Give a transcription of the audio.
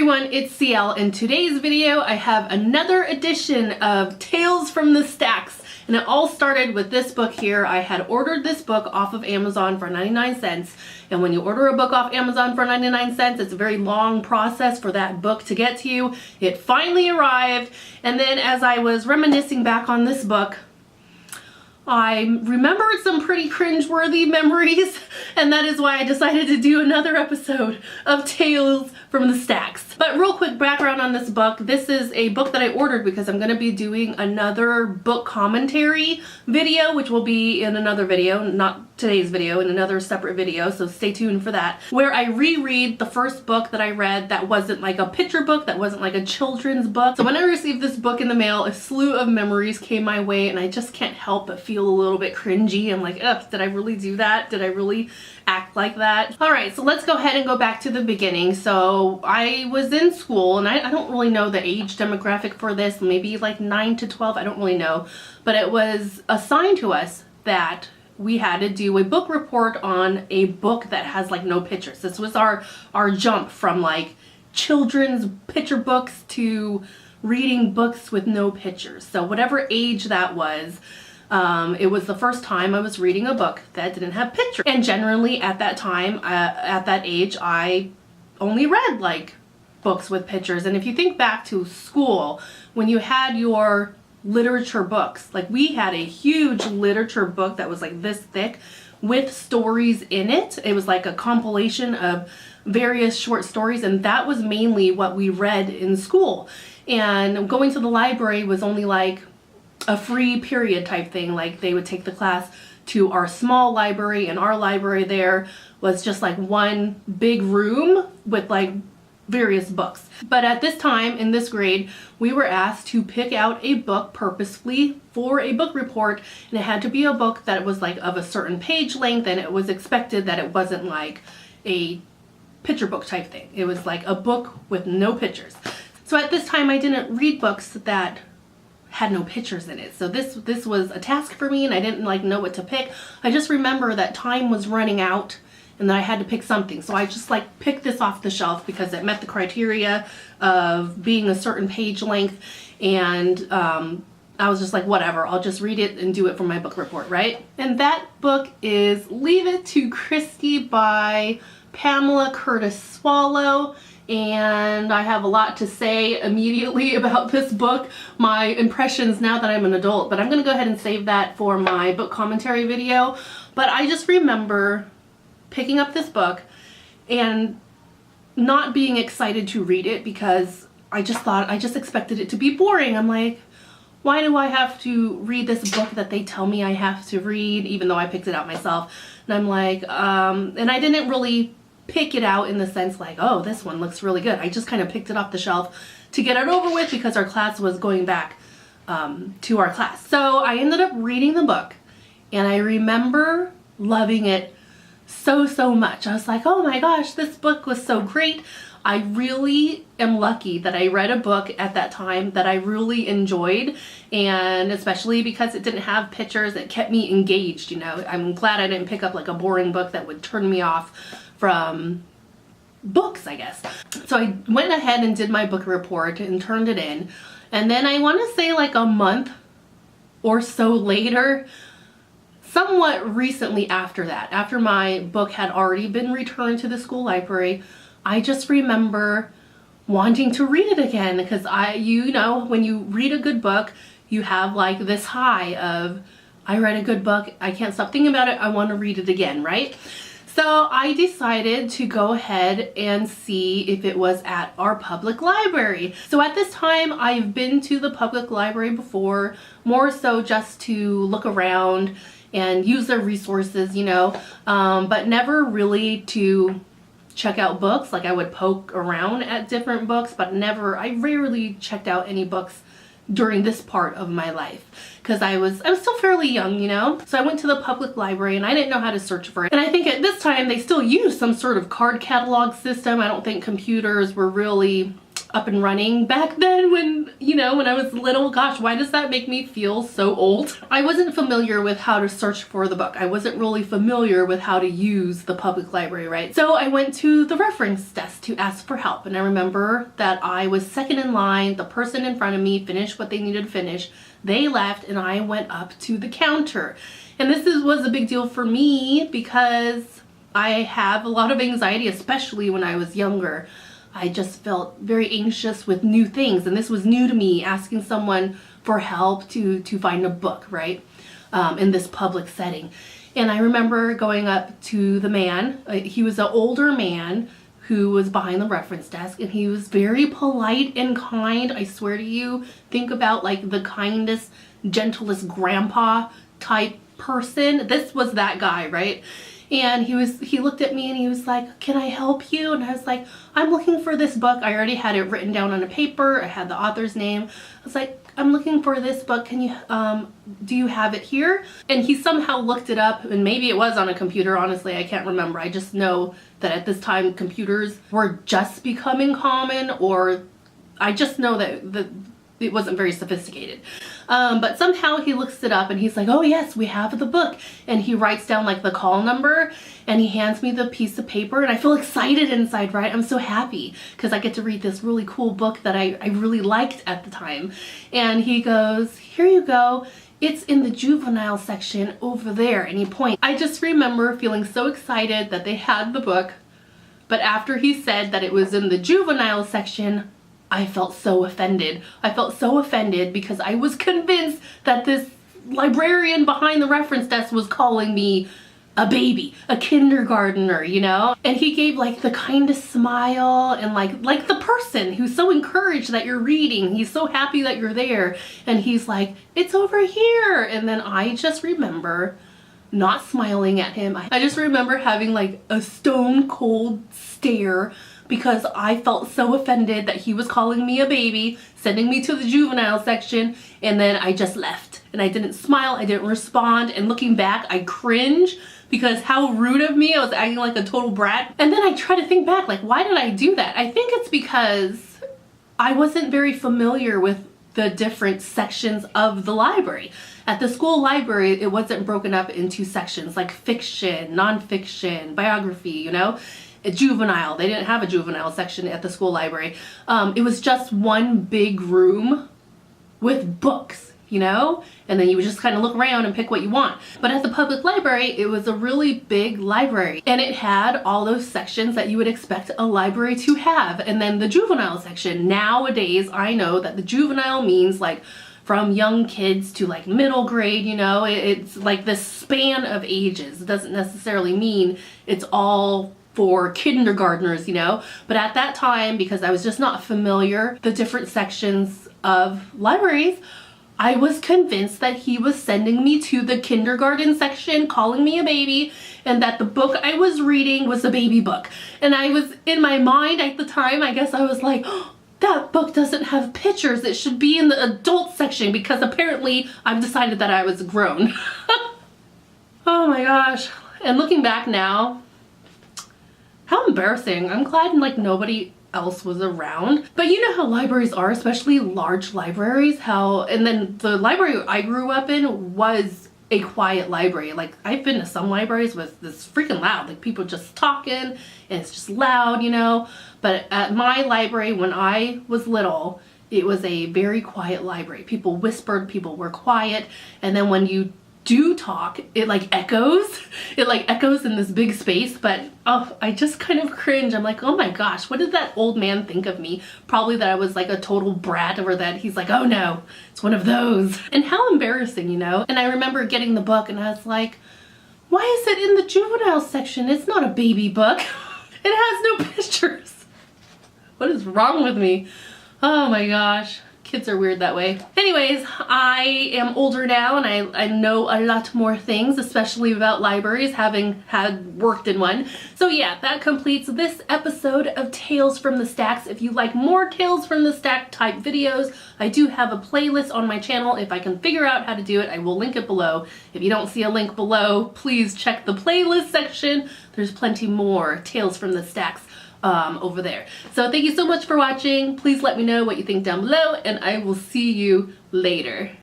everyone, it's CL. In today's video I have another edition of Tales from the Stacks, and it all started with this book here. I had ordered this book off of Amazon for 99 cents, and when you order a book off Amazon for 99 cents, it's a very long process for that book to get to you. It finally arrived, and then as I was reminiscing back on this book, I remembered some pretty cringe-worthy memories, and that is why I decided to do another episode of Tales from the Stacks. But real quick background on this book. This is a book that I ordered because I'm going to be doing another book commentary video, which will be in another video, not today's video, in another separate video, so stay tuned for that, where I reread the first book that I read that wasn't like a picture book, that wasn't like a children's book. So when I received this book in the mail, a slew of memories came my way, and I just can't help but feel a little bit cringy. I'm like, ugh, did I really do that? Did I really act like that? Alright, so let's go ahead and go back to the beginning. So I was in school, and I don't really know the age demographic for this, maybe like 9 to 12, I don't really know, but it was assigned to us that we had to do a book report on a book that has like no pictures. This was our jump from like children's picture books to reading books with no pictures. So whatever age that was, it was the first time I was reading a book that didn't have pictures. And generally at that time, at that age, I only read like books with pictures. And if you think back to school, when you had your literature books, like we had a huge literature book that was like this thick with stories in it. It was like a compilation of various short stories, and that was mainly what we read in school. And going to the library was only like a free period type thing. Like they would take the class to our small library, and our library there was just like one big room with like various books. But at this time in this grade, we were asked to pick out a book purposefully for a book report, and it had to be a book that was like of a certain page length, and it was expected that it wasn't like a picture book type thing. It was like a book with no pictures. So at this time I didn't read books that had no pictures in it. So this was a task for me, and I didn't like know what to pick. I just remember that time was running out and that I had to pick something. So I just like picked this off the shelf because it met the criteria of being a certain page length, and I was just like, whatever, I'll just read it and do it for my book report, right? And that book is Leave It to Christie by Pamela Curtis Swallow. And I have a lot to say immediately about this book, my impressions now that I'm an adult, but I'm gonna go ahead and save that for my book commentary video. But I just remember picking up this book and not being excited to read it because I just expected it to be boring. I'm like, why do I have to read this book that they tell me I have to read, even though I picked it out myself? And I'm like, and I didn't really pick it out in the sense like, oh, this one looks really good. I just kind of picked it off the shelf to get it over with because our class was going back to our class. So I ended up reading the book, and I remember loving it so much. I was like, oh my gosh, this book was so great. I really am lucky that I read a book at that time that I really enjoyed, and especially because it didn't have pictures, it kept me engaged, you know. I'm glad I didn't pick up like a boring book that would turn me off from books, I guess. So I went ahead and did my book report and turned it in, and then I want to say like a month or so later, somewhat recently after that, after my book had already been returned to the school library, I just remember wanting to read it again because you know, when you read a good book, you have like this high of, I read a good book, I can't stop thinking about it, I want to read it again, right? So I decided to go ahead and see if it was at our public library. So at this time, I've been to the public library before, more so just to look around and use their resources, you know, but never really to check out books. Like I would poke around at different books, but I rarely checked out any books during this part of my life because I was still fairly young, you know. So I went to the public library and I didn't know how to search for it. And I think at this time they still use some sort of card catalog system. I don't think computers were really up and running back then when, you know, when I was little. Gosh, why does that make me feel so old? I wasn't familiar with how to search for the book. I wasn't really familiar with how to use the public library, right? So I went to the reference desk to ask for help. And I remember that I was second in line. The person in front of me finished what they needed to finish. They left and I went up to the counter. And was a big deal for me because I have a lot of anxiety, especially when I was younger. I just felt very anxious with new things, and this was new to me, asking someone for help to find a book, right, in this public setting. And I remember going up to the man. He was an older man who was behind the reference desk, and he was very polite and kind. I swear to you, think about like the kindest, gentlest grandpa type person. This was that guy, right? And he looked at me and he was like, "Can I help you?" And I was like, "I'm looking for this book." I already had it written down on a paper. I had the author's name. I was like, "I'm looking for this book. Can you, do you have it here?" And he somehow looked it up, and maybe it was on a computer. Honestly, I can't remember. I just know that at this time computers were just becoming common, or I just know that it wasn't very sophisticated. But somehow he looks it up and he's like, "Oh yes, we have the book." And he writes down like the call number and he hands me the piece of paper, and I feel excited inside, right? I'm so happy because I get to read this really cool book that I really liked at the time. And he goes, "Here you go. It's in the juvenile section over there." And he points. I just remember feeling so excited that they had the book. But after he said that it was in the juvenile section, I felt so offended. I felt so offended because I was convinced that this librarian behind the reference desk was calling me a baby, a kindergartner, you know? And he gave like the kindest smile and like the person who's so encouraged that you're reading. He's so happy that you're there. And he's like, "It's over here." And then I just remember not smiling at him. I just remember having like a stone cold stare because I felt so offended that he was calling me a baby, sending me to the juvenile section, and then I just left. And I didn't smile, I didn't respond, and looking back, I cringe because how rude of me. I was acting like a total brat. And then I try to think back, like, why did I do that? I think it's because I wasn't very familiar with the different sections of the library. At the school library, it wasn't broken up into sections like fiction, nonfiction, biography, you know? A juvenile. They didn't have a juvenile section at the school library. It was just one big room with books, you know? And then you would just kind of look around and pick what you want. But at the public library, it was a really big library. And it had all those sections that you would expect a library to have. And then the juvenile section. Nowadays, I know that the juvenile means like from young kids to like middle grade, you know? It's like this span of ages. It doesn't necessarily mean it's all for kindergartners, you know? But at that time, because I was just not familiar the different sections of libraries, I was convinced that he was sending me to the kindergarten section, calling me a baby, and that the book I was reading was a baby book. And I was, in my mind at the time, I guess I was like, "Oh, that book doesn't have pictures. It should be in the adult section," because apparently I've decided that I was grown. Oh my gosh. And looking back now, how embarrassing. I'm glad like nobody else was around. But you know how libraries are, especially large libraries, and then the library I grew up in was a quiet library. Like I've been to some libraries with this freaking loud, like people just talking and it's just loud, you know? But at my library when I was little, it was a very quiet library. People whispered, people were quiet, and then when you do talk, it like echoes. It like echoes in this big space, but oh, I just kind of cringe. I'm like, oh my gosh, what did that old man think of me? Probably that I was like a total brat, or that he's like, "Oh no, it's one of those." And how embarrassing, you know? And I remember getting the book and I was like, why is it in the juvenile section? It's not a baby book. It has no pictures. What is wrong with me? Oh my gosh. Kids are weird that way. Anyways, I am older now and I know a lot more things, especially about libraries, having worked in one. So yeah, that completes this episode of Tales from the Stacks. If you like more Tales from the Stack type videos, I do have a playlist on my channel. If I can figure out how to do it, I will link it below. If you don't see a link below, please check the playlist section. There's plenty more Tales from the Stacks over there. So thank you so much for watching. Please let me know what you think down below, and I will see you later.